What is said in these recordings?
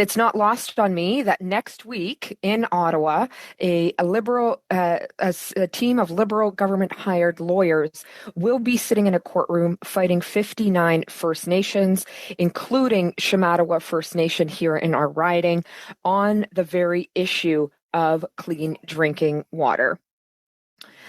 It's not lost on me that next week in Ottawa, a team of Liberal government hired lawyers will be sitting in a courtroom fighting 59 First Nations, including Shamattawa First Nation here in our riding, on the very issue of clean drinking water.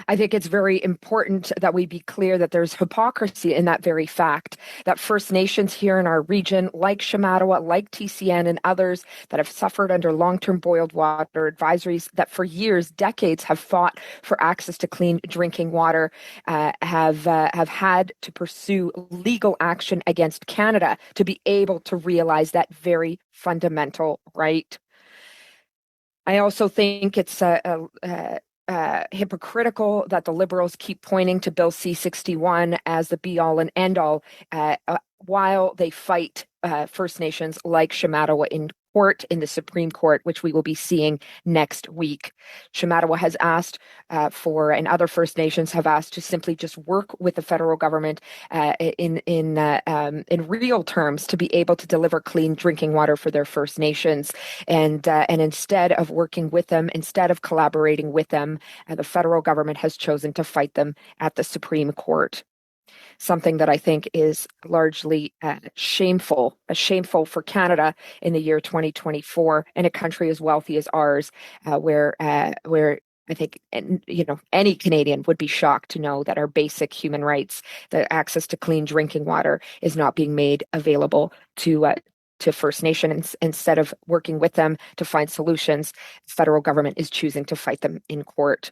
I think it's very important that we be clear that there's hypocrisy in that very fact that First Nations here in our region, like Shamattawa, like TCN, and others that have suffered under long-term boiled water advisories that for years, decades have fought for access to clean drinking water, have had to pursue legal action against Canada to be able to realize that very fundamental right. I also think it's hypocritical that the Liberals keep pointing to Bill C-61 as the be-all and end-all while they fight First Nations like Shamattawa in court, in the Supreme Court, which we will be seeing next week. Shamattawa has asked and other First Nations have asked to simply just work with the federal government in real terms to be able to deliver clean drinking water for their First Nations. And instead of working with them, instead of collaborating with them, the federal government has chosen to fight them at the Supreme Court. Something that I think is largely shameful for Canada in the year 2024, in a country as wealthy as ours, where I think any Canadian would be shocked to know that our basic human rights, the access to clean drinking water, is not being made available to First Nations. Instead of working with them to find solutions, the federal government is choosing to fight them in court.